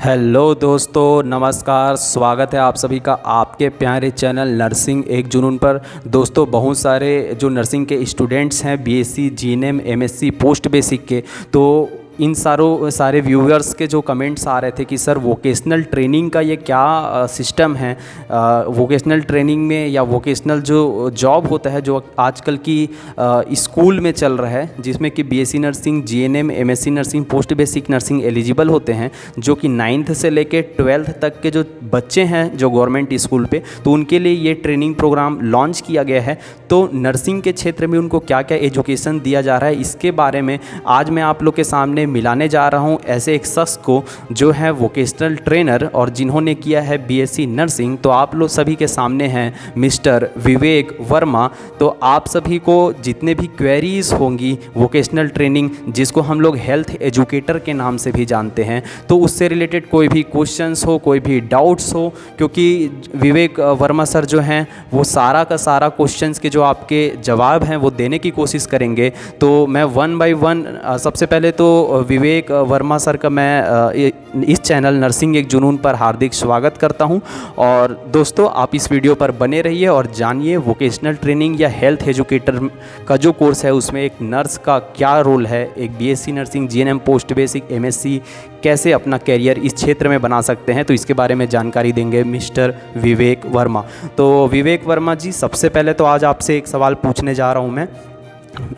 Hello दोस्तों, नमस्कार। स्वागत है आप सभी का आपके प्यारे चैनल नर्सिंग एक जुनून पर। दोस्तों, बहुत सारे जो नर्सिंग के स्टूडेंट्स हैं BSc, GNM, MSc, post basic के, तो इन सारे व्यूअर्स के जो कमेंट्स आ रहे थे कि सर वोकेशनल ट्रेनिंग का ये क्या सिस्टम है। वोकेशनल ट्रेनिंग में या वोकेशनल जो जॉब होता है जो आजकल की स्कूल में चल रहा है, जिसमें कि BSc nursing, GNM, MSc nursing, post basic nursing eligible होते हैं, जो कि 9th से लेके 12th तक के जो बच्चे हैं जो गवर्नमेंट स्कूल पे, तो उनके लिए ये ट्रेनिंग प्रोग्राम लॉन्च किया गया है। तो नर्सिंग के क्षेत्र में उनको क्या क्या एजुकेशन दिया जा रहा है, इसके बारे में आज मैं आप लोग के सामने मिलाने जा रहा हूं ऐसे एक शख्स को जो है वोकेशनल ट्रेनर और जिन्होंने किया है बीएससी नर्सिंग। तो आप लोग सभी के सामने हैं मिस्टर विवेक वर्मा। तो आप सभी को जितने भी क्वेरीज होंगी वोकेशनल ट्रेनिंग, जिसको हम लोग हेल्थ एजुकेटर के नाम से भी जानते हैं, तो उससे रिलेटेड कोई भी क्वेश्चंस हो, कोई भी डाउट्स हो, क्योंकि विवेक वर्मा सर जो हैं वो सारा का सारा क्वेश्चंस के जो आपके जवाब हैं वो देने की कोशिश करेंगे। तो मैं वन बाय वन सबसे पहले तो विवेक वर्मा सर का मैं इस चैनल नर्सिंग एक जुनून पर हार्दिक स्वागत करता हूं। और दोस्तों, आप इस वीडियो पर बने रहिए और जानिए वोकेशनल ट्रेनिंग या हेल्थ एजुकेटर का जो कोर्स है उसमें एक नर्स का क्या रोल है, एक BSc nursing, GNM, post basic, MSc कैसे अपना कैरियर इस क्षेत्र में बना सकते हैं। तो इसके बारे में जानकारी देंगे मिस्टर विवेक वर्मा। तो विवेक वर्मा जी, सबसे पहले तो आज आपसे एक सवाल पूछने जा रहा हूँ मैं।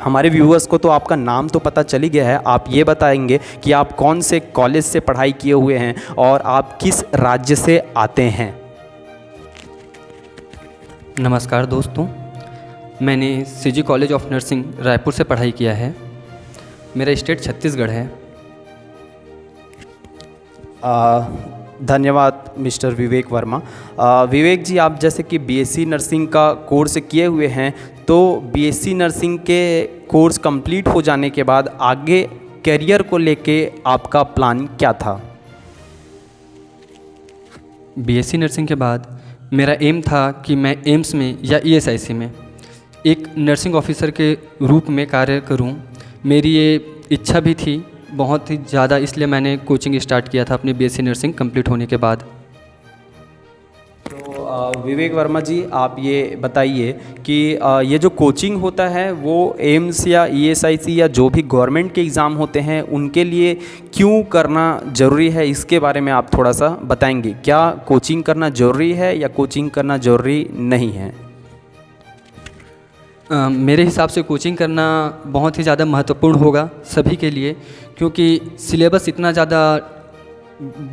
हमारे व्यूअर्स को तो आपका नाम तो पता चल ही गया है, आप ये बताएंगे कि आप कौन से कॉलेज से पढ़ाई किए हुए हैं और आप किस राज्य से आते हैं। नमस्कार दोस्तों, मैंने CG college of nursing Raipur से पढ़ाई किया है। मेरा स्टेट छत्तीसगढ़ है। धन्यवाद मिस्टर विवेक वर्मा। विवेक जी, आप जैसे कि बीएससी नर्सिंग का कोर्स किए हुए हैं, तो बीएससी नर्सिंग के कोर्स कंप्लीट हो जाने के बाद आगे करियर को लेके आपका प्लान क्या था? बीएससी नर्सिंग के बाद मेरा एम था कि मैं एम्स में या ईएसआईसी में एक नर्सिंग ऑफिसर के रूप में कार्य करूं। मेरी ये इच्छा भी थी बहुत ही ज़्यादा, इसलिए मैंने कोचिंग स्टार्ट किया था अपनी बीएससी नर्सिंग कंप्लीट होने के बाद। तो विवेक वर्मा जी, आप ये बताइए कि ये जो कोचिंग होता है वो एम्स या ईएसआईसी या जो भी गवर्नमेंट के एग्ज़ाम होते हैं उनके लिए क्यों करना ज़रूरी है, इसके बारे में आप थोड़ा सा बताएंगे। क्या कोचिंग करना ज़रूरी है या कोचिंग करना ज़रूरी नहीं है? मेरे हिसाब से कोचिंग करना बहुत ही ज़्यादा महत्वपूर्ण होगा सभी के लिए, क्योंकि सिलेबस इतना ज़्यादा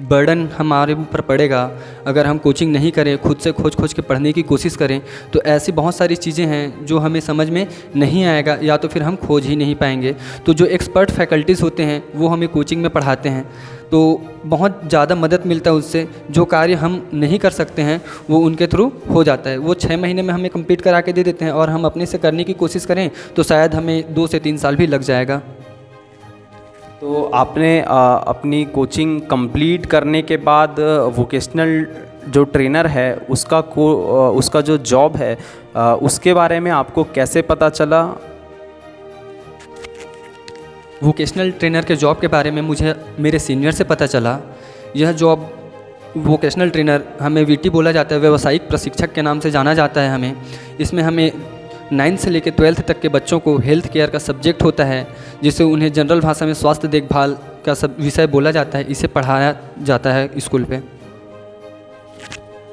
बर्डन हमारे ऊपर पड़ेगा अगर हम कोचिंग नहीं करें, खुद से खोज के पढ़ने की कोशिश करें, तो ऐसी बहुत सारी चीज़ें हैं जो हमें समझ में नहीं आएगा या तो फिर हम खोज ही नहीं पाएंगे। तो जो एक्सपर्ट फैकल्टीज़ होते हैं वो हमें कोचिंग में पढ़ाते हैं, तो बहुत ज़्यादा मदद मिलता है उससे। जो कार्य हम नहीं कर सकते हैं वो उनके थ्रू हो जाता है। वो 6 महीने में हमें कंप्लीट करा के दे देते हैं और हम अपने से करने की कोशिश करें तो शायद हमें 2 से 3 साल भी लग जाएगा। तो आपने अपनी कोचिंग कंप्लीट करने के बाद वोकेशनल जो ट्रेनर है उसका जो जॉब है उसके बारे में आपको कैसे पता चला? वोकेशनल ट्रेनर के जॉब के बारे में मुझे मेरे सीनियर से पता चला। यह जॉब वोकेशनल ट्रेनर हमें वीटी बोला जाता है, व्यावसायिक प्रशिक्षक के नाम से जाना जाता है हमें। इसमें हमें 9th से लेकर 12th तक के बच्चों को हेल्थ केयर का सब्जेक्ट होता है, जिसे उन्हें जनरल भाषा में स्वास्थ्य देखभाल का सब विषय बोला जाता है। इसे पढ़ाया जाता है स्कूल पे।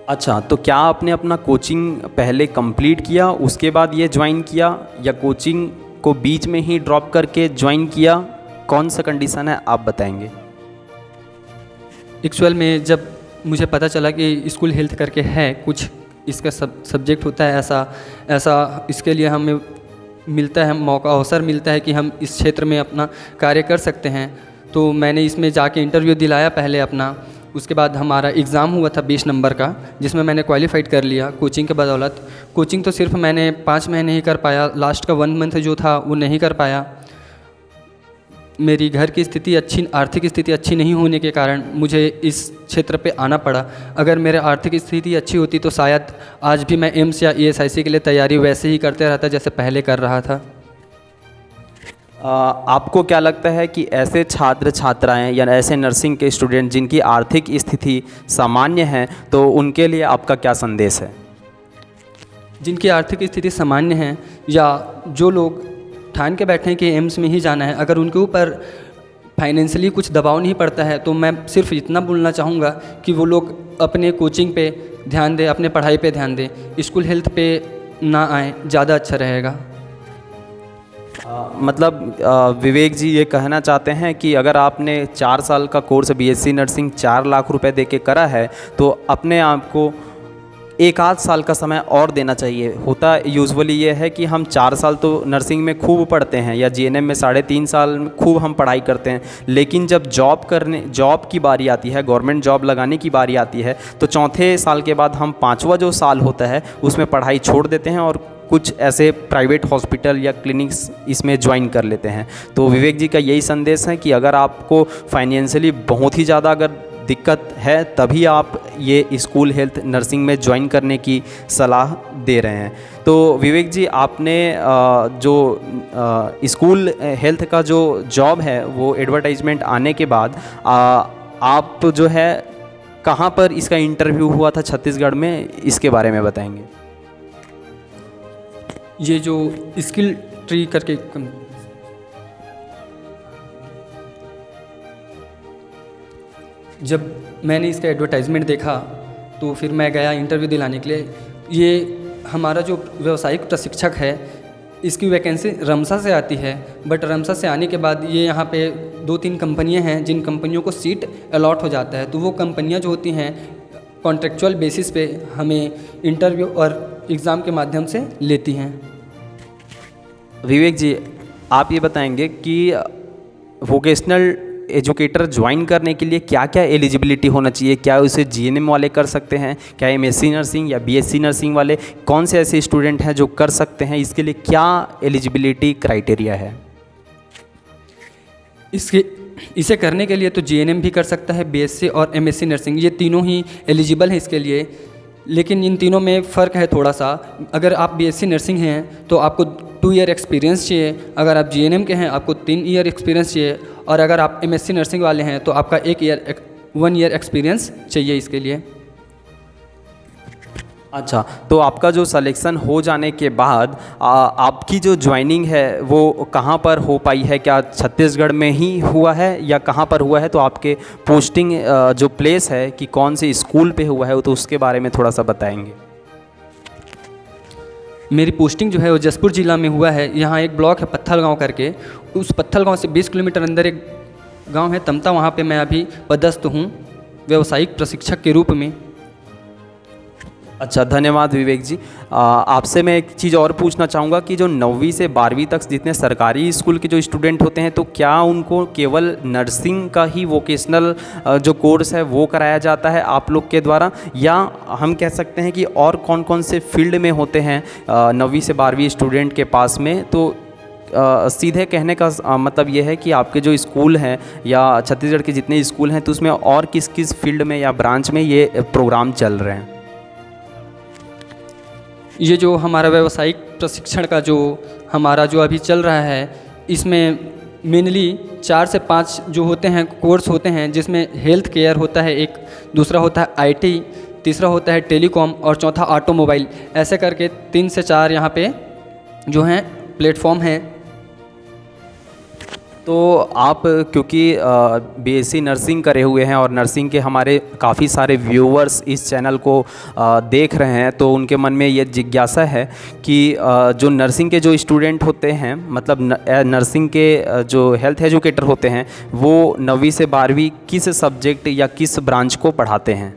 अच्छा, तो क्या आपने अपना कोचिंग पहले कंप्लीट किया उसके बाद ये ज्वाइन किया, या कोचिंग को बीच में ही ड्रॉप करके ज्वाइन किया? कौन सा कंडीशन है, आप बताएंगे? एक्चुअल में जब मुझे पता चला कि स्कूल हेल्थ करके है कुछ, इसका सब्जेक्ट होता है ऐसा इसके लिए हमें मिलता है मौका, अवसर मिलता है कि हम इस क्षेत्र में अपना कार्य कर सकते हैं। तो मैंने इसमें जाके इंटरव्यू दिलाया पहले अपना। उसके बाद हमारा एग्ज़ाम हुआ था 20 नंबर का, जिसमें मैंने क्वालिफाइड कर लिया कोचिंग के बदौलत। कोचिंग तो सिर्फ मैंने 5 महीने ही कर पाया, लास्ट का 1 मंथ जो था वो नहीं कर पाया। मेरी घर की स्थिति आर्थिक स्थिति अच्छी नहीं होने के कारण मुझे इस क्षेत्र पे आना पड़ा। अगर मेरे आर्थिक स्थिति अच्छी होती तो शायद आज भी मैं एम्स या ईएसआईसी के लिए तैयारी वैसे ही करते रहता जैसे पहले कर रहा था। आपको क्या लगता है कि ऐसे छात्र छात्राएं या ऐसे नर्सिंग के स्टूडेंट जिनकी आर्थिक स्थिति सामान्य है, तो उनके लिए आपका क्या संदेश है? जिनकी आर्थिक स्थिति सामान्य है या जो लोग ठान के बैठे हैं कि एम्स में ही जाना है, अगर उनके ऊपर फाइनेंशियली कुछ दबाव नहीं पड़ता है, तो मैं सिर्फ इतना बोलना चाहूँगा कि वो लोग अपने कोचिंग पे ध्यान दें, अपने पढ़ाई पे ध्यान दें, स्कूल हेल्थ पे ना आए, ज़्यादा अच्छा रहेगा। विवेक जी ये कहना चाहते हैं कि अगर आपने 4 साल का कोर्स बीएससी नर्सिंग 4 लाख रुपए दे के करा है, तो अपने आप को 1 आध साल का समय और देना चाहिए। होता यूजुअली ये है कि हम 4 साल तो नर्सिंग में खूब पढ़ते हैं या जीएनएम में 3.5 साल में खूब हम पढ़ाई करते हैं, लेकिन जब जॉब की बारी आती है, गवर्नमेंट जॉब लगाने की बारी आती है, तो चौथे साल के बाद हम 5वां जो साल होता है उसमें पढ़ाई छोड़ देते हैं और कुछ ऐसे प्राइवेट हॉस्पिटल या क्लिनिक्स इसमें ज्वाइन कर लेते हैं। तो विवेक जी का यही संदेश है कि अगर आपको फाइनेंशियली बहुत ही ज़्यादा अगर दिक्कत है, तभी आप ये स्कूल हेल्थ नर्सिंग में ज्वाइन करने की सलाह दे रहे हैं। तो विवेक जी, आपने जो स्कूल हेल्थ का जो जॉब है वो एडवर्टाइजमेंट आने के बाद आप जो है कहाँ पर इसका इंटरव्यू हुआ था छत्तीसगढ़ में, इसके बारे में बताएंगे? ये जो स्किल ट्री करके जब मैंने इसका एडवर्टाइजमेंट देखा तो फिर मैं गया इंटरव्यू दिलाने के लिए। ये हमारा जो व्यावसायिक प्रशिक्षक है, इसकी वैकेंसी रमसा से आती है, बट रमसा से आने के बाद ये यहाँ पे 2-3 कंपनियाँ हैं जिन कंपनियों को सीट अलॉट हो जाता है, तो वो कंपनियाँ जो होती हैं कॉन्ट्रेक्चुअल बेसिस पे हमें इंटरव्यू और एग्ज़ाम के माध्यम से लेती हैं। विवेक जी, आप ये बताएंगे कि वोकेशनल एजुकेटर ज्वाइन करने के लिए क्या क्या एलिजिबिलिटी होना चाहिए? क्या उसे जीएनएम वाले कर सकते हैं? क्या एमएससी नर्सिंग या बीएससी नर्सिंग वाले, कौन से ऐसे स्टूडेंट हैं जो कर सकते हैं? इसके लिए क्या एलिजिबिलिटी क्राइटेरिया है? इसे करने के लिए तो जीएनएम भी कर सकता है, बीएससी और एमएससी नर्सिंग, ये तीनों ही एलिजिबल हैं इसके लिए। लेकिन इन तीनों में फ़र्क है थोड़ा सा। अगर आप बीएससी नर्सिंग हैं तो आपको 2 ईयर एक्सपीरियंस चाहिए, अगर आप जीएनएम के हैं आपको 3 ईयर एक्सपीरियंस चाहिए, और अगर आप एमएससी नर्सिंग वाले हैं तो आपका 1 ईयर एक्सपीरियंस चाहिए इसके लिए। अच्छा, तो आपका जो सिलेक्शन हो जाने के बाद आपकी जो ज्वाइनिंग है वो कहाँ पर हो पाई है? क्या छत्तीसगढ़ में ही हुआ है या कहाँ पर हुआ है? तो आपके पोस्टिंग जो प्लेस है कि कौन से स्कूल पे हुआ है, तो उसके बारे में थोड़ा सा बताएंगे। मेरी पोस्टिंग जो है वो जसपुर ज़िला में हुआ है। यहाँ एक ब्लॉक है पत्थल गाँव करके, उस पत्थल गाँव से 20 किलोमीटर अंदर एक गांव है तमता, वहाँ पे मैं अभी पदस्थ हूँ व्यावसायिक प्रशिक्षक के रूप में। अच्छा, धन्यवाद विवेक जी। आपसे मैं एक चीज़ और पूछना चाहूँगा कि जो 9वीं से 12वीं तक जितने सरकारी स्कूल के जो स्टूडेंट होते हैं, तो क्या उनको केवल नर्सिंग का ही वोकेशनल जो कोर्स है वो कराया जाता है आप लोग के द्वारा, या हम कह सकते हैं कि और कौन कौन से फील्ड में होते हैं 9वीं से 12वीं स्टूडेंट के पास में? तो सीधे कहने का मतलब ये है कि आपके जो स्कूल हैं या छत्तीसगढ़ के जितने स्कूल हैं, तो उसमें और किस किस फील्ड में या ब्रांच में ये प्रोग्राम चल रहे हैं? ये जो हमारा व्यावसायिक प्रशिक्षण का जो हमारा जो अभी चल रहा है, इसमें मेनली 4 से 5 जो होते हैं कोर्स होते हैं, जिसमें हेल्थ केयर होता है एक, दूसरा होता है आईटी, तीसरा होता है टेलीकॉम और चौथा ऑटोमोबाइल। ऐसे करके 3 से 4 यहाँ पे जो हैं प्लेटफॉर्म हैं। तो आप क्योंकि बीएससी नर्सिंग करे हुए हैं और नर्सिंग के हमारे काफ़ी सारे व्यूअर्स इस चैनल को देख रहे हैं, तो उनके मन में ये जिज्ञासा है कि जो नर्सिंग के जो स्टूडेंट होते हैं, मतलब नर्सिंग के जो हेल्थ एजुकेटर होते हैं, वो 9वीं से 12वीं किस सब्जेक्ट या किस ब्रांच को पढ़ाते हैं?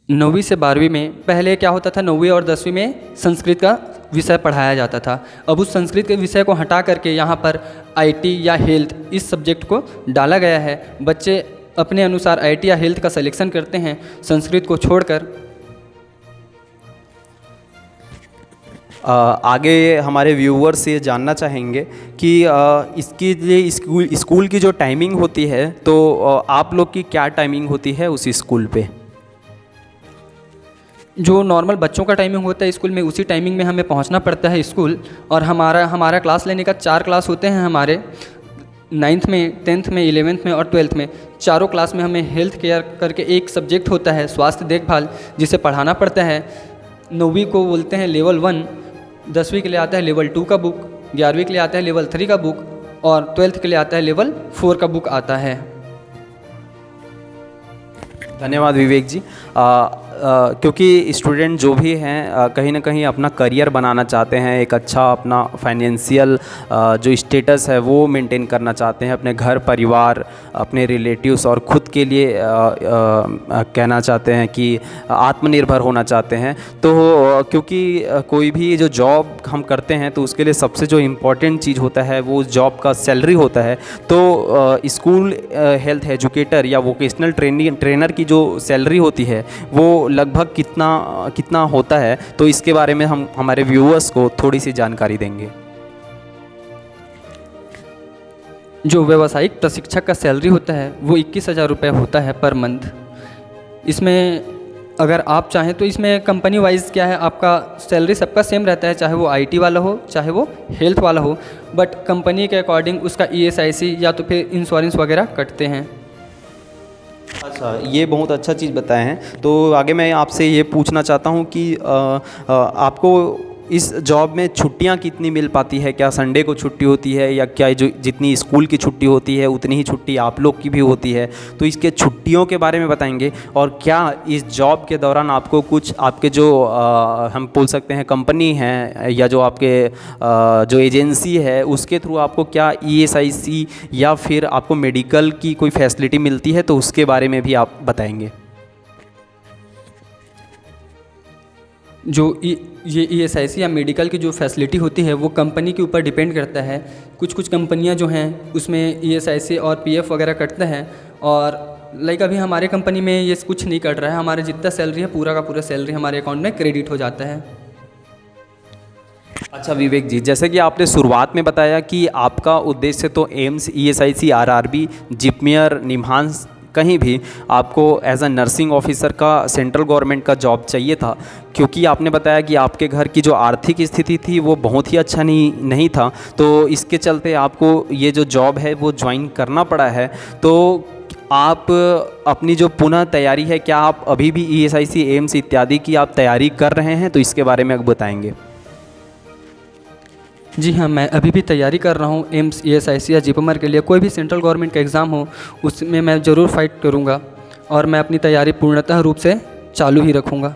9वीं से 12वीं में पहले क्या होता था, 9वीं और 10वीं में संस्कृत का विषय पढ़ाया जाता था। अब उस संस्कृत के विषय को हटा करके यहाँ पर आईटी या हेल्थ इस सब्जेक्ट को डाला गया है। बच्चे अपने अनुसार आईटी या हेल्थ का सिलेक्शन करते हैं संस्कृत को छोड़कर। आगे हमारे व्यूअर्स ये जानना चाहेंगे कि इसकी लिए स्कूल की जो टाइमिंग होती है, तो आप लोग की क्या टाइमिंग होती है उस स्कूल पे? जो नॉर्मल बच्चों का टाइमिंग होता है स्कूल में, उसी टाइमिंग में हमें पहुंचना पड़ता है स्कूल। और हमारा क्लास लेने का 4 क्लास होते हैं हमारे, 9th में, 10th में, 11th में और 12th में। चारों क्लास में हमें हेल्थ केयर करके एक सब्जेक्ट होता है, स्वास्थ्य देखभाल, जिसे पढ़ाना पड़ता है। 9वीं को बोलते हैं लेवल 1, 10वीं के लिए आता है लेवल 2 का बुक, 11वीं के लिए आता है लेवल 3 का बुक और 12th के लिए आता है लेवल 4 का बुक आता है। धन्यवाद विवेक जी। क्योंकि स्टूडेंट जो भी हैं कहीं ना कहीं अपना करियर बनाना चाहते हैं, एक अच्छा अपना फाइनेंशियल जो स्टेटस है वो मेंटेन करना चाहते हैं, अपने घर परिवार, अपने रिलेटिव्स और ख़ुद के लिए कहना चाहते हैं कि आत्मनिर्भर होना चाहते हैं। तो क्योंकि कोई भी जो जॉब हम करते हैं तो उसके लिए सबसे जो इम्पोर्टेंट चीज़ होता है वो उस जॉब का सैलरी होता है। तो स्कूल हेल्थ एजुकेटर या वोकेशनल ट्रेनर की जो सैलरी होती है वो लगभग कितना होता है, तो इसके बारे में हम हमारे व्यूअर्स को थोड़ी सी जानकारी देंगे। जो व्यावसायिक प्रशिक्षक का सैलरी होता है वो 21,000 रुपये होता है पर मंथ। इसमें अगर आप चाहें तो इसमें कंपनी वाइज क्या है, आपका सैलरी सबका सेम रहता है, चाहे वो आईटी वाला हो चाहे वो हेल्थ वाला हो, बट कंपनी के अकॉर्डिंग उसका ईएसआईसी या तो फिर इंश्योरेंस वगैरह कटते हैं। अच्छा, ये बहुत अच्छा चीज़ बताए हैं। तो आगे मैं आपसे ये पूछना चाहता हूँ कि आपको इस जॉब में छुट्टियाँ कितनी मिल पाती है? क्या संडे को छुट्टी होती है या क्या जो जितनी स्कूल की छुट्टी होती है उतनी ही छुट्टी आप लोग की भी होती है? तो इसके छुट्टियों के बारे में बताएंगे। और क्या इस जॉब के दौरान आपको कुछ आपके जो हम बोल सकते हैं कंपनी है या जो आपके जो एजेंसी है उसके थ्रू आपको क्या ईएसआईसी या फिर आपको मेडिकल की कोई फैसिलिटी मिलती है? तो उसके बारे में भी आप बताएंगे। जो ये ईएसआईसी या मेडिकल की जो फैसिलिटी होती है वो कंपनी के ऊपर डिपेंड करता है। कुछ कंपनियां जो हैं उसमें ईएसआईसी और पीएफ वगैरह कटते हैं, और लाइक अभी हमारे कंपनी में ये कुछ नहीं कट रहा है। हमारे जितना सैलरी है पूरा का पूरा सैलरी हमारे अकाउंट में क्रेडिट हो जाता है। अच्छा विवेक जी, जैसे कि आपने शुरुआत में बताया कि आपका उद्देश्य तो एम्स, ईएसआईसी, आरआरबी, जिपमेर, निम्हांस कहीं भी आपको एज अ नर्सिंग ऑफिसर का सेंट्रल गवर्नमेंट का जॉब चाहिए था, क्योंकि आपने बताया कि आपके घर की जो आर्थिक स्थिति थी वो बहुत ही अच्छा नहीं था। तो इसके चलते आपको ये जो जॉब है वो ज्वाइन करना पड़ा है। तो आप अपनी जो पुनः तैयारी है, क्या आप अभी भी ईएसआईसी, एम्स इत्यादि की आप तैयारी कर रहे हैं? तो इसके बारे में आप बताएंगे। जी हाँ, मैं अभी भी तैयारी कर रहा हूँ एम्स, ईएसआईसी या जिपमेर के लिए। कोई भी सेंट्रल गवर्नमेंट का एग्ज़ाम हो उसमें मैं ज़रूर फाइट करूँगा और मैं अपनी तैयारी पूर्णतः रूप से चालू ही रखूँगा।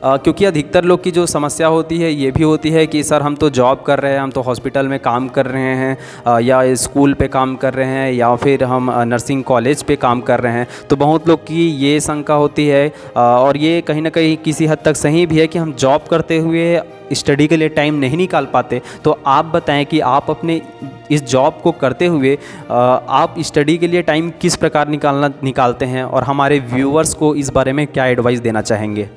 क्योंकि अधिकतर लोग की जो समस्या होती है ये भी होती है कि सर हम तो जॉब कर रहे हैं, हम तो हॉस्पिटल में काम कर रहे हैं या स्कूल पे काम कर रहे हैं या फिर हम नर्सिंग कॉलेज पे काम कर रहे हैं। तो बहुत लोग की ये शंका होती है और ये कहीं ना कहीं किसी हद तक सही भी है कि हम जॉब करते हुए स्टडी के लिए टाइम नहीं निकाल पाते। तो आप बताएं कि आप अपने इस जॉब को करते हुए आप स्टडी के लिए टाइम किस प्रकार निकालते हैं और हमारे व्यूअर्स को इस बारे में क्या एडवाइस देना चाहेंगे?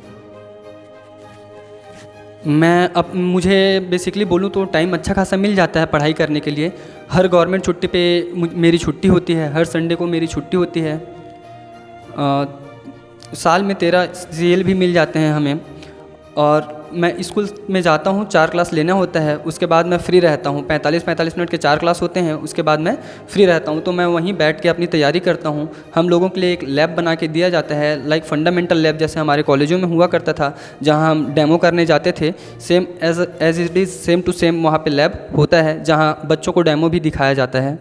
मुझे बेसिकली बोलूँ तो टाइम अच्छा खासा मिल जाता है पढ़ाई करने के लिए। हर गवर्नमेंट छुट्टी पे मेरी छुट्टी होती है, हर संडे को मेरी छुट्टी होती है। साल में 13 सीएल भी मिल जाते हैं हमें। और मैं स्कूल में जाता हूँ, 4 क्लास लेना होता है, उसके बाद मैं फ्री रहता हूँ। 45 मिनट के 4 क्लास होते हैं, उसके बाद मैं फ्री रहता हूँ। तो मैं वहीं बैठ के अपनी तैयारी करता हूँ। हम लोगों के लिए एक लैब बना के दिया जाता है, लाइक फंडामेंटल लैब जैसे हमारे कॉलेजों में हुआ करता था, जहाँ हम डेमो करने जाते थे। Same as it is same to same वहाँ पे लैब होता है, जहाँ बच्चों को डेमो भी दिखाया जाता है।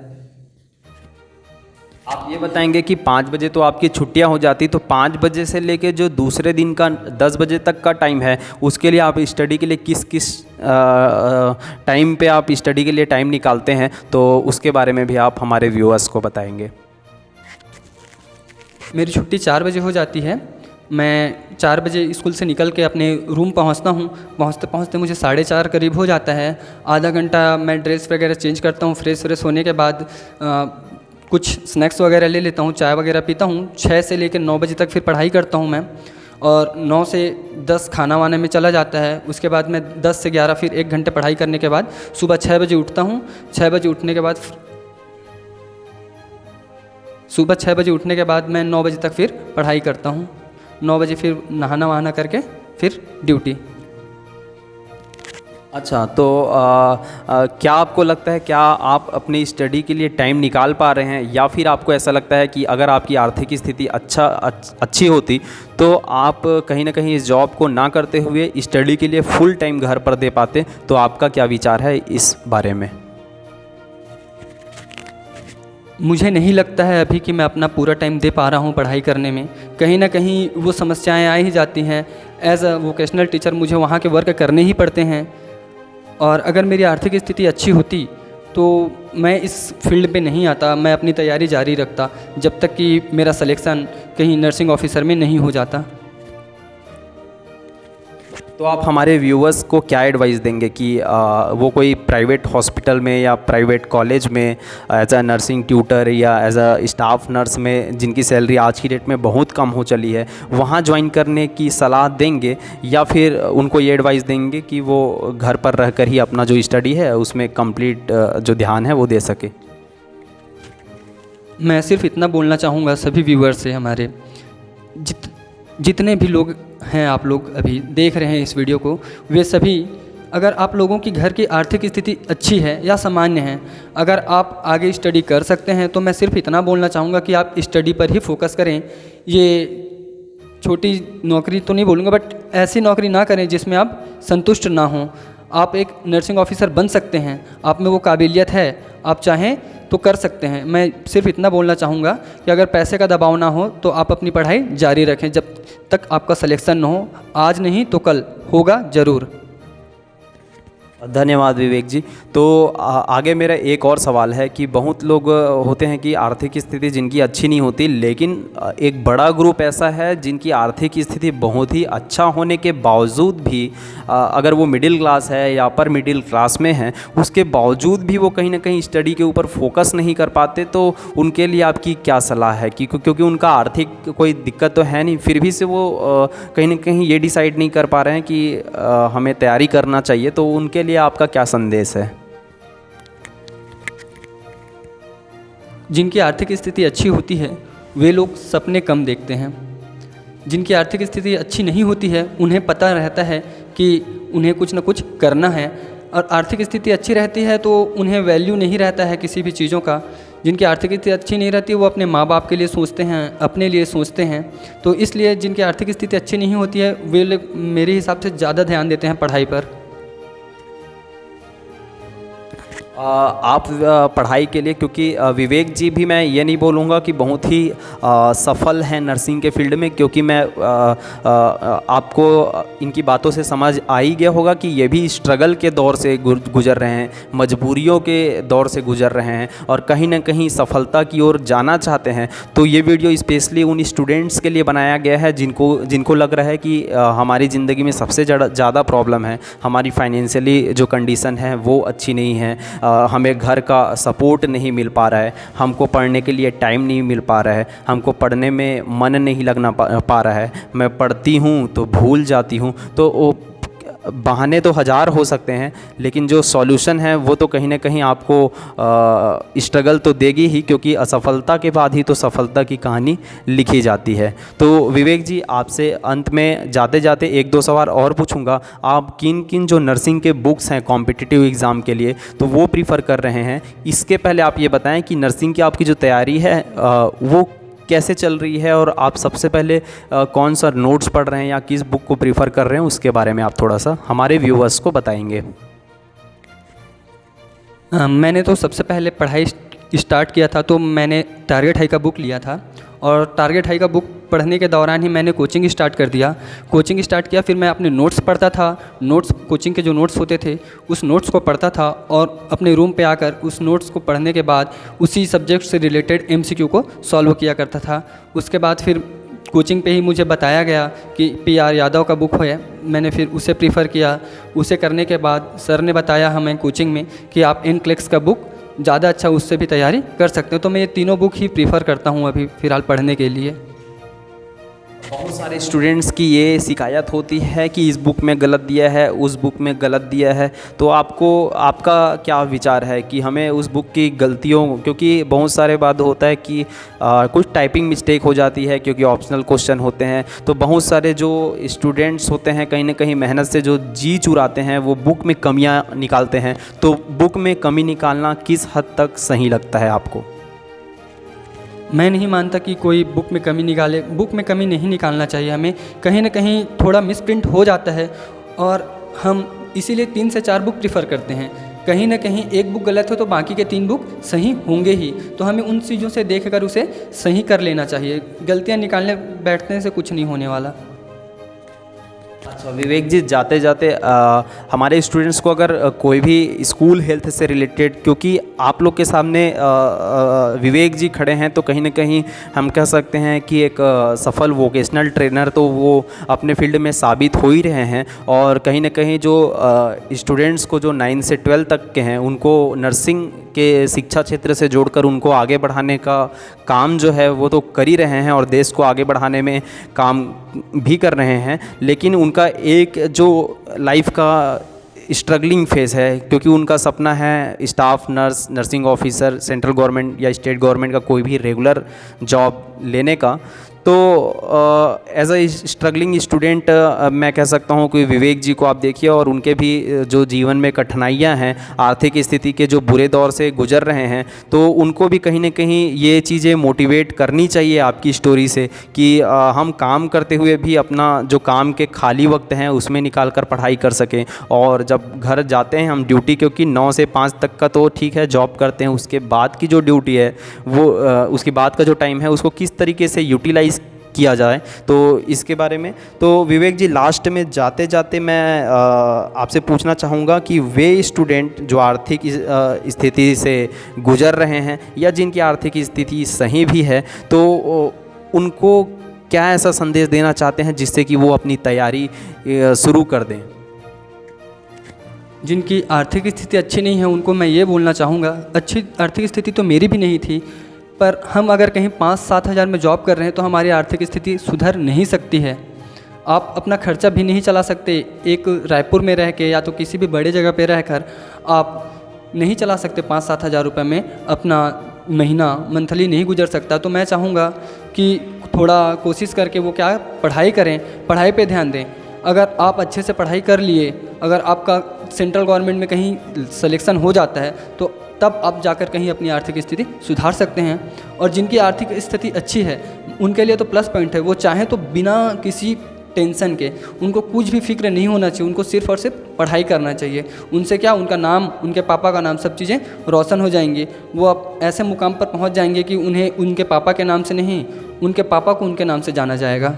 आप ये बताएंगे कि 5 बजे तो आपकी छुट्टियां हो जाती, तो 5 बजे से लेके जो दूसरे दिन का 10 बजे तक का टाइम है उसके लिए आप स्टडी के लिए किस टाइम पे आप स्टडी के लिए टाइम निकालते हैं? तो उसके बारे में भी आप हमारे व्यूअर्स को बताएंगे। मेरी छुट्टी 4 बजे हो जाती है। मैं 4 बजे स्कूल से निकल के अपने रूम पहुंचता हूं। पहुंचते पहुंचते मुझे 4:30 करीब हो जाता है। आधा घंटा मैं ड्रेस वगैरह चेंज करता हूं। फ्रेश होने के बाद कुछ स्नैक्स वगैरह ले लेता हूँ, चाय वगैरह पीता हूँ। 6 से लेकर 9 बजे तक फिर पढ़ाई करता हूँ मैं, और 9 से 10 खाना वाने में चला जाता है। उसके बाद मैं 10 से 11 फिर 1 घंटे पढ़ाई करने के बाद सुबह 6 बजे उठता हूँ। 6 बजे उठने के बाद मैं 9 बजे तक फिर पढ़ाई करता हूँ। 9 बजे फिर नहाना वहाना करके फिर ड्यूटी। अच्छा, तो क्या आपको लगता है, क्या आप अपनी स्टडी के लिए टाइम निकाल पा रहे हैं, या फिर आपको ऐसा लगता है कि अगर आपकी आर्थिक स्थिति अच्छी होती तो आप कहीं ना कहीं इस जॉब को ना करते हुए स्टडी के लिए फुल टाइम घर पर दे पाते? तो आपका क्या विचार है इस बारे में? मुझे नहीं लगता है अभी कि मैं अपना पूरा टाइम दे पा रहा हूँ पढ़ाई करने में। कहीं ना कहीं वो समस्याएं आ ही जाती हैं। एज अ वोकेशनल टीचर मुझे वहाँ के वर्क करने ही पड़ते हैं, और अगर मेरी आर्थिक स्थिति अच्छी होती तो मैं इस फील्ड पे नहीं आता, मैं अपनी तैयारी जारी रखता जब तक कि मेरा सिलेक्शन कहीं नर्सिंग ऑफिसर में नहीं हो जाता। तो आप हमारे व्यूअर्स को क्या एडवाइस देंगे कि वो कोई प्राइवेट हॉस्पिटल में या प्राइवेट कॉलेज में एज अ नर्सिंग ट्यूटर या एज अ स्टाफ नर्स में, जिनकी सैलरी आज की डेट में बहुत कम हो चली है, वहाँ ज्वाइन करने की सलाह देंगे, या फिर उनको ये एडवाइस देंगे कि वो घर पर रहकर ही अपना जो स्टडी है उसमें कंप्लीट जो ध्यान है वो दे सके? मैं सिर्फ इतना बोलना चाहूँगा सभी व्यूअर्स से, हमारे जितने भी लोग हैं, आप लोग अभी देख रहे हैं इस वीडियो को, वे सभी, अगर आप लोगों की घर की आर्थिक स्थिति अच्छी है या सामान्य है, अगर आप आगे स्टडी कर सकते हैं तो मैं सिर्फ इतना बोलना चाहूँगा कि आप स्टडी पर ही फोकस करें। ये छोटी नौकरी तो नहीं बोलूँगा, बट ऐसी नौकरी ना करें जिसमें आप संतुष्ट ना हों। आप एक नर्सिंग ऑफिसर बन सकते हैं, आप में वो काबिलियत है, आप चाहें तो कर सकते हैं। मैं सिर्फ इतना बोलना चाहूँगा कि अगर पैसे का दबाव ना हो तो आप अपनी पढ़ाई जारी रखें जब तक आपका सिलेक्शन ना हो। आज नहीं तो कल होगा ज़रूर। धन्यवाद विवेक जी। तो आगे मेरा एक और सवाल है कि बहुत लोग होते हैं कि आर्थिक स्थिति जिनकी अच्छी नहीं होती, लेकिन एक बड़ा ग्रुप ऐसा है जिनकी आर्थिक स्थिति बहुत ही अच्छा होने के बावजूद भी, अगर वो मिडिल क्लास है या अपर मिडिल क्लास में है, उसके बावजूद भी वो कहीं ना कहीं स्टडी के ऊपर फोकस नहीं कर पाते। तो उनके लिए आपकी क्या सलाह है कि क्योंकि उनका आर्थिक कोई दिक्कत तो है नहीं, फिर भी से वो कहीं ना कहीं ये डिसाइड नहीं कर पा रहे हैं कि हमें तैयारी करना चाहिए, तो उनके लिए आपका क्या संदेश है? जिनकी आर्थिक स्थिति अच्छी होती है वे लोग सपने कम देखते हैं। जिनकी आर्थिक स्थिति अच्छी नहीं होती है उन्हें पता रहता है कि उन्हें कुछ ना कुछ करना है, और आर्थिक स्थिति अच्छी रहती है तो उन्हें वैल्यू नहीं रहता है किसी भी चीज़ों का। जिनकी आर्थिक स्थिति अच्छी नहीं रहती वो अपने माँ बाप के लिए सोचते हैं, अपने लिए सोचते हैं। तो इसलिए जिनकी आर्थिक स्थिति अच्छी नहीं होती है वे लोग मेरे हिसाब से ज़्यादा ध्यान देते हैं पढ़ाई पर। आप पढ़ाई के लिए, क्योंकि विवेक जी भी मैं ये नहीं बोलूँगा कि बहुत ही सफल हैं नर्सिंग के फील्ड में, क्योंकि मैं आपको इनकी बातों से समझ आ ही गया होगा कि ये भी स्ट्रगल के दौर से गुजर रहे हैं, मजबूरियों के दौर से गुजर रहे हैं, और कहीं ना कहीं सफलता की ओर जाना चाहते हैं। तो ये वीडियो स्पेशली उन स्टूडेंट्स के लिए बनाया गया है जिनको लग रहा है कि हमारी ज़िंदगी में सबसे ज़्यादा प्रॉब्लम है, हमारी फाइनेंशियली जो कंडीशन है वो अच्छी नहीं है, हमें घर का सपोर्ट नहीं मिल पा रहा है, हमको पढ़ने के लिए टाइम नहीं मिल पा रहा है, हमको पढ़ने में मन नहीं लगना पा रहा है, मैं पढ़ती हूँ तो भूल जाती हूँ। तो वो बहाने तो हज़ार हो सकते हैं, लेकिन जो सॉल्यूशन है वो तो कहीं ना कहीं आपको स्ट्रगल तो देगी ही, क्योंकि असफलता के बाद ही तो सफलता की कहानी लिखी जाती है। तो विवेक जी, आपसे अंत में जाते जाते एक दो सवाल और पूछूंगा। आप किन किन जो नर्सिंग के बुक्स हैं कॉम्पिटिटिव एग्ज़ाम के लिए तो वो प्रीफर कर रहे हैं? इसके पहले आप ये बताएं कि नर्सिंग की आपकी जो तैयारी है वो कैसे चल रही है, और आप सबसे पहले कौन सा नोट्स पढ़ रहे हैं या किस बुक को प्रीफर कर रहे हैं, उसके बारे में आप थोड़ा सा हमारे व्यूअर्स को बताएंगे। मैंने तो सबसे पहले पढ़ाई स्टार्ट किया था तो मैंने टारगेट हाई का बुक लिया था, और टारगेट हाई का बुक पढ़ने के दौरान ही मैंने कोचिंग स्टार्ट कर दिया। कोचिंग स्टार्ट किया, फिर मैं अपने नोट्स पढ़ता था, नोट्स कोचिंग के जो नोट्स होते थे उस नोट्स को पढ़ता था, और अपने रूम पे आकर उस नोट्स को पढ़ने के बाद उसी सब्जेक्ट से रिलेटेड MCQ को सॉल्व किया करता था। उसके बाद फिर कोचिंग पे ही मुझे बताया गया कि PR यादव का बुक है, मैंने फिर उसे प्रीफर किया। उसे करने के बाद सर ने बताया हमें कोचिंग में कि आप NCLEX का बुक ज़्यादा अच्छा, उससे भी तैयारी कर सकते हो। तो मैं ये तीनों बुक ही प्रीफर करता हूँ अभी फ़िलहाल पढ़ने के लिए। बहुत सारे स्टूडेंट्स की ये शिकायत होती है कि इस बुक में गलत दिया है, उस बुक में गलत दिया है। तो आपका क्या विचार है कि हमें उस बुक की गलतियों, क्योंकि बहुत सारे बात होता है कि कुछ टाइपिंग मिस्टेक हो जाती है क्योंकि ऑप्शनल क्वेश्चन होते हैं, तो बहुत सारे जो स्टूडेंट्स होते हैं कहीं ना कहीं मेहनत से जो जी चुराते हैं वो बुक में कमियां निकालते हैं। तो बुक में कमी निकालना किस हद तक सही लगता है आपको? मैं नहीं मानता कि कोई बुक में कमी निकाले। बुक में कमी नहीं निकालना चाहिए हमें। कहीं ना कहीं थोड़ा मिसप्रिंट हो जाता है और हम इसीलिए 3 से 4 बुक प्रीफर करते हैं। कहीं ना कहीं एक बुक गलत हो तो बाकी के 3 बुक सही होंगे ही, तो हमें उन चीज़ों से देखकर उसे सही कर लेना चाहिए। गलतियाँ निकालने बैठने से कुछ नहीं होने वाला। अच्छा विवेक जी, जाते जाते हमारे स्टूडेंट्स को अगर कोई भी स्कूल हेल्थ से रिलेटेड, क्योंकि आप लोग के सामने विवेक जी खड़े हैं, तो कहीं ना कहीं हम कह सकते हैं कि एक सफल वोकेशनल ट्रेनर तो वो अपने फील्ड में साबित हो ही रहे हैं। और कहीं ना कहीं जो स्टूडेंट्स को जो 9 से 12 तक के हैं उनको नर्सिंग के शिक्षा क्षेत्र से जोड़कर उनको आगे बढ़ाने का काम जो है वो तो कर ही रहे हैं और देश को आगे बढ़ाने में काम भी कर रहे हैं। लेकिन उनका एक जो लाइफ का स्ट्रगलिंग फेज़ है, क्योंकि उनका सपना है staff nurse, nursing officer, central government या स्टेट गवर्नमेंट का कोई भी रेगुलर जॉब लेने का। तो एज अ स्ट्रगलिंग स्टूडेंट मैं कह सकता हूँ कि विवेक जी को आप देखिए और उनके भी जो जीवन में कठिनाइयाँ हैं, आर्थिक स्थिति के जो बुरे दौर से गुजर रहे हैं, तो उनको भी कहीं ना कहीं ये चीज़ें मोटिवेट करनी चाहिए आपकी स्टोरी से कि हम काम करते हुए भी अपना जो काम के खाली वक्त हैं उसमें निकाल कर पढ़ाई कर सकें। और जब घर जाते हैं हम ड्यूटी, क्योंकि 9 से 5 तक का तो ठीक है जॉब करते हैं, उसके बाद की जो ड्यूटी है वो उसके बाद का जो टाइम है उसको किस तरीके से यूटिलाइज़ किया जाए, तो इसके बारे में। तो विवेक जी, लास्ट में जाते जाते मैं आपसे पूछना चाहूँगा कि वे स्टूडेंट जो आर्थिक स्थिति से गुजर रहे हैं या जिनकी आर्थिक स्थिति सही भी है, तो उनको क्या ऐसा संदेश देना चाहते हैं जिससे कि वो अपनी तैयारी शुरू कर दें? जिनकी आर्थिक स्थिति अच्छी नहीं है उनको मैं ये बोलना चाहूँगा, अच्छी आर्थिक स्थिति तो मेरी भी नहीं थी, पर हम अगर कहीं 5-7 हज़ार में जॉब कर रहे हैं तो हमारी आर्थिक स्थिति सुधर नहीं सकती है। आप अपना खर्चा भी नहीं चला सकते। एक रायपुर में रह के या तो किसी भी बड़े जगह पे रहकर आप नहीं चला सकते। 5-7 हज़ार रुपये में अपना महीना मंथली नहीं गुजर सकता। तो मैं चाहूँगा कि थोड़ा कोशिश करके वो क्या पढ़ाई करें, पढ़ाई पे ध्यान दें। अगर आप अच्छे से पढ़ाई कर लिए, अगर आपका सेंट्रल गवर्नमेंट में कहीं सिलेक्शन हो जाता है तो तब आप जाकर कहीं अपनी आर्थिक स्थिति सुधार सकते हैं। और जिनकी आर्थिक स्थिति अच्छी है उनके लिए तो प्लस पॉइंट है, वो चाहें तो बिना किसी टेंशन के, उनको कुछ भी फिक्र नहीं होना चाहिए, उनको सिर्फ और सिर्फ पढ़ाई करना चाहिए। उनसे क्या, उनका नाम, उनके पापा का नाम, सब चीज़ें रोशन हो जाएंगी। वो अब ऐसे मुकाम पर पहुंच जाएंगे कि उन्हें उनके पापा के नाम से नहीं, उनके पापा को उनके नाम से जाना जाएगा।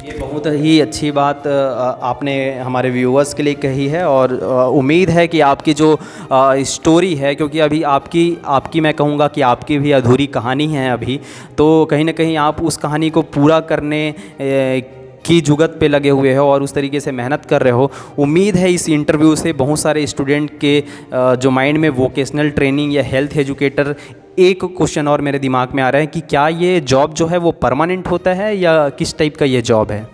ये बहुत ही अच्छी बात आपने हमारे व्यूअर्स के लिए कही है और उम्मीद है कि आपकी जो स्टोरी है, क्योंकि अभी आपकी मैं कहूँगा कि आपकी भी अधूरी कहानी है अभी, तो कहीं ना कहीं आप उस कहानी को पूरा करने की जुगत पे लगे हुए हो और उस तरीके से मेहनत कर रहे हो। उम्मीद है इस इंटरव्यू से बहुत सारे स्टूडेंट के जो माइंड में वोकेशनल ट्रेनिंग या हेल्थ एजुकेटर, एक क्वेश्चन और मेरे दिमाग में आ रहा है कि क्या ये जॉब जो है वो परमानेंट होता है या किस टाइप का ये जॉब है?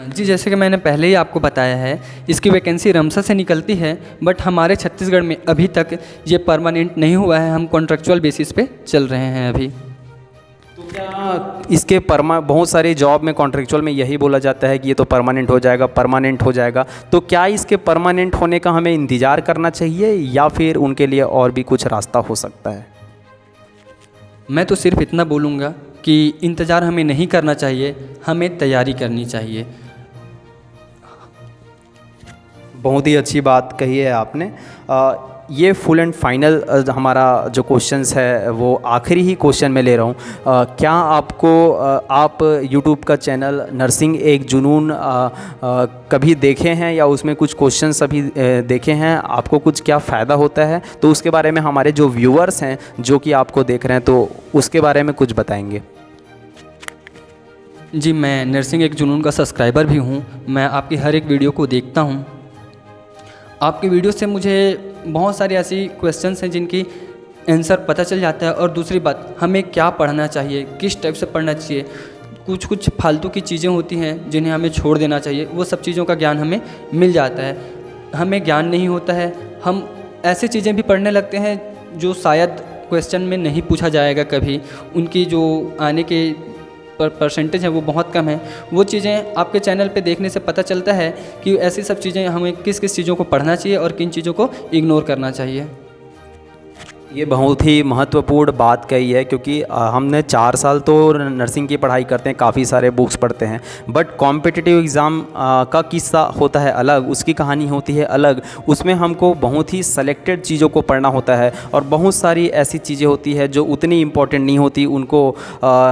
जी, जैसे कि मैंने पहले ही आपको बताया है, इसकी वैकेंसी रमसा से निकलती है, बट हमारे छत्तीसगढ़ में अभी तक ये परमानेंट नहीं हुआ है। हम कॉन्ट्रेक्चुअल बेसिस पे चल रहे हैं अभी। तो क्या इसके बहुत सारे जॉब में कॉन्ट्रेक्चुअल में यही बोला जाता है कि ये तो परमानेंट हो जाएगा, परमानेंट हो जाएगा, तो क्या इसके परमानेंट होने का हमें इंतज़ार करना चाहिए या फिर उनके लिए और भी कुछ रास्ता हो सकता है? मैं तो सिर्फ इतना बोलूँगा कि इंतज़ार हमें नहीं करना चाहिए, हमें तैयारी करनी चाहिए। बहुत ही अच्छी बात कही है आपने। ये फुल एंड फाइनल हमारा जो क्वेश्चंस है वो आखिरी ही क्वेश्चन मैं ले रहा हूँ। क्या आपको आप यूट्यूब का चैनल नर्सिंग एक जुनून कभी देखे हैं या उसमें कुछ क्वेश्चंस अभी देखे हैं? आपको कुछ क्या फ़ायदा होता है, तो उसके बारे में हमारे जो व्यूअर्स हैं जो कि आपको देख रहे हैं तो उसके बारे में कुछ बताएंगे। जी, मैं नर्सिंग एक जुनून का सब्सक्राइबर भी हूँ। मैं आपकी हर एक वीडियो को देखता हूँ। आपकी वीडियो से मुझे बहुत सारी ऐसी क्वेश्चंस हैं जिनकी आंसर पता चल जाता है। और दूसरी बात, हमें क्या पढ़ना चाहिए, किस टाइप से पढ़ना चाहिए, कुछ कुछ फालतू की चीज़ें होती हैं जिन्हें हमें छोड़ देना चाहिए, वो सब चीज़ों का ज्ञान हमें मिल जाता है। हमें ज्ञान नहीं होता है, हम ऐसी चीज़ें भी पढ़ने लगते हैं जो शायद क्वेश्चन में नहीं पूछा जाएगा कभी, उनकी जो आने के परसेंटेज है वो बहुत कम है। वो चीज़ें आपके चैनल पे देखने से पता चलता है कि ऐसी सब चीज़ें हमें किस किस चीज़ों को पढ़ना चाहिए और किन चीज़ों को इग्नोर करना चाहिए। ये बहुत ही महत्वपूर्ण बात कही है, क्योंकि हमने 4 साल तो नर्सिंग की पढ़ाई करते हैं, काफ़ी सारे बुक्स पढ़ते हैं, बट कॉम्पिटिटिव एग्ज़ाम का किस्सा होता है अलग, उसकी कहानी होती है अलग। उसमें हमको बहुत ही सेलेक्टेड चीज़ों को पढ़ना होता है और बहुत सारी ऐसी चीज़ें होती है जो उतनी इम्पोर्टेंट नहीं होती, उनको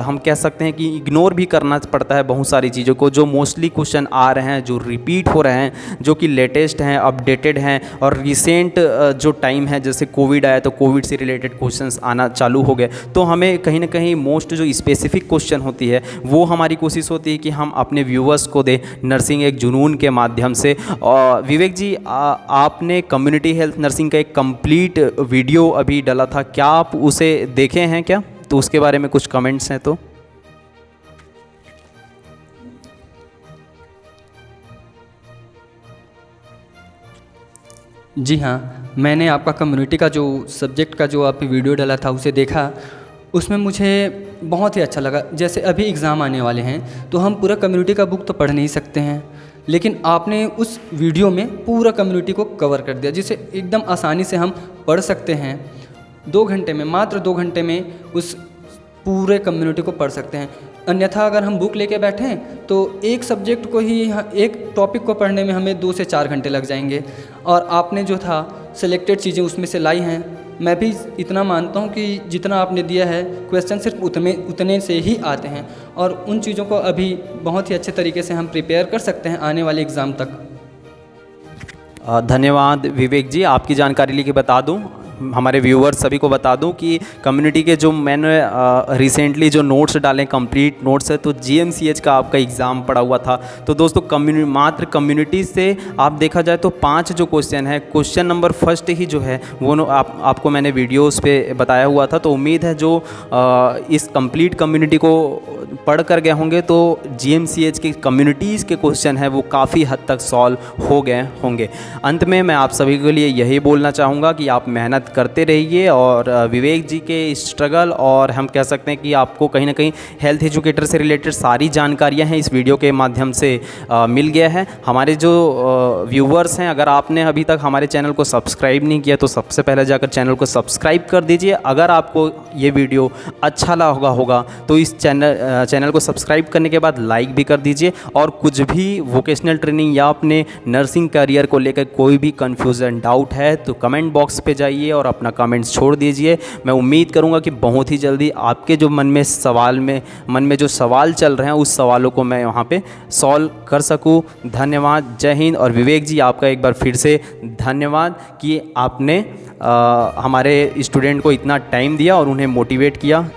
हम कह सकते हैं कि इग्नोर भी करना पड़ता है बहुत सारी चीज़ों को। जो मोस्टली क्वेश्चन आ रहे हैं, जो रिपीट हो रहे हैं, जो कि लेटेस्ट हैं, अपडेटेड हैं और रिसेंट जो टाइम है, जैसे कोविड आया तो कोविड से रिलेटेड क्वेश्चंस आना चालू हो गए, तो हमें कहीं ना कहीं मोस्ट जो स्पेसिफिक क्वेश्चन होती है वो हमारी कोशिश होती है कि हम अपने व्यूअर्स को दें नर्सिंग एक जुनून के माध्यम से। और विवेक जी, आपने कम्युनिटी हेल्थ नर्सिंग का एक कंप्लीट वीडियो अभी डाला था, क्या आप उसे देखे हैं क्या? तो उसके बारे में कुछ कमेंट्स हैं तो। जी हाँ, मैंने आपका कम्युनिटी का जो सब्जेक्ट का जो आप वीडियो डाला था उसे देखा, उसमें मुझे बहुत ही अच्छा लगा। जैसे अभी एग्ज़ाम आने वाले हैं तो हम पूरा कम्युनिटी का बुक तो पढ़ नहीं सकते हैं, लेकिन आपने उस वीडियो में पूरा कम्युनिटी को कवर कर दिया, जिसे एकदम आसानी से हम पढ़ सकते हैं। 2 घंटे में, मात्र 2 घंटे में उस पूरे कम्युनिटी को पढ़ सकते हैं। अन्यथा अगर हम बुक लेके बैठें तो एक सब्जेक्ट को ही, एक टॉपिक को पढ़ने में हमें 2 से 4 घंटे लग जाएंगे। और आपने जो था सिलेक्टेड चीज़ें उसमें से लाई हैं। मैं भी इतना मानता हूँ कि जितना आपने दिया है क्वेश्चन सिर्फ उतने से ही आते हैं और उन चीज़ों को अभी बहुत ही अच्छे तरीके से हम प्रिपेयर कर सकते हैं आने वाले एग्ज़ाम तक। धन्यवाद विवेक जी। आपकी जानकारी लेके बता दूं, हमारे व्यूअर्स सभी को बता दूं कि कम्युनिटी के जो मैंने रिसेंटली जो नोट्स डाले, कंप्लीट नोट्स है, तो जीएमसीएच का आपका एग्ज़ाम पड़ा हुआ था। तो दोस्तों मात्र कम्युनिटी से आप देखा जाए तो 5 जो क्वेश्चन है, क्वेश्चन नंबर फर्स्ट ही जो है वो आपको मैंने वीडियोस पे बताया हुआ था। तो उम्मीद है जो इस कंप्लीट कम्युनिटी को पढ़ कर गए होंगे तो जीएमसीएच की कम्युनिटीज़ के क्वेश्चन है वो काफ़ी हद तक सॉल्व हो गए होंगे। अंत में मैं आप सभी के लिए यही बोलना चाहूँगा कि आप मेहनत करते रहिए और विवेक जी के स्ट्रगल, और हम कह सकते हैं कि आपको कहीं ना कहीं हेल्थ एजुकेटर से रिलेटेड सारी जानकारियाँ हैं इस वीडियो के माध्यम से मिल गया है। हमारे जो व्यूवर्स हैं, अगर आपने अभी तक हमारे चैनल को सब्सक्राइब नहीं किया तो सबसे पहले जाकर चैनल को सब्सक्राइब कर दीजिए। अगर आपको ये वीडियो अच्छा लगा होगा तो इस चैनल को सब्सक्राइब करने के बाद लाइक भी कर दीजिए। और कुछ भी वोकेशनल ट्रेनिंग या अपने नर्सिंग करियर को लेकर कोई भी कन्फ्यूज़न, डाउट है तो कमेंट बॉक्स पे जाइए और अपना कमेंट्स छोड़ दीजिए। मैं उम्मीद करूंगा कि बहुत ही जल्दी आपके जो मन में जो सवाल चल रहे हैं उस सवालों को मैं वहाँ पे सॉल्व कर सकूं। धन्यवाद, जय हिंद। और विवेक जी, आपका एक बार फिर से धन्यवाद कि आपने हमारे स्टूडेंट को इतना टाइम दिया और उन्हें मोटिवेट किया।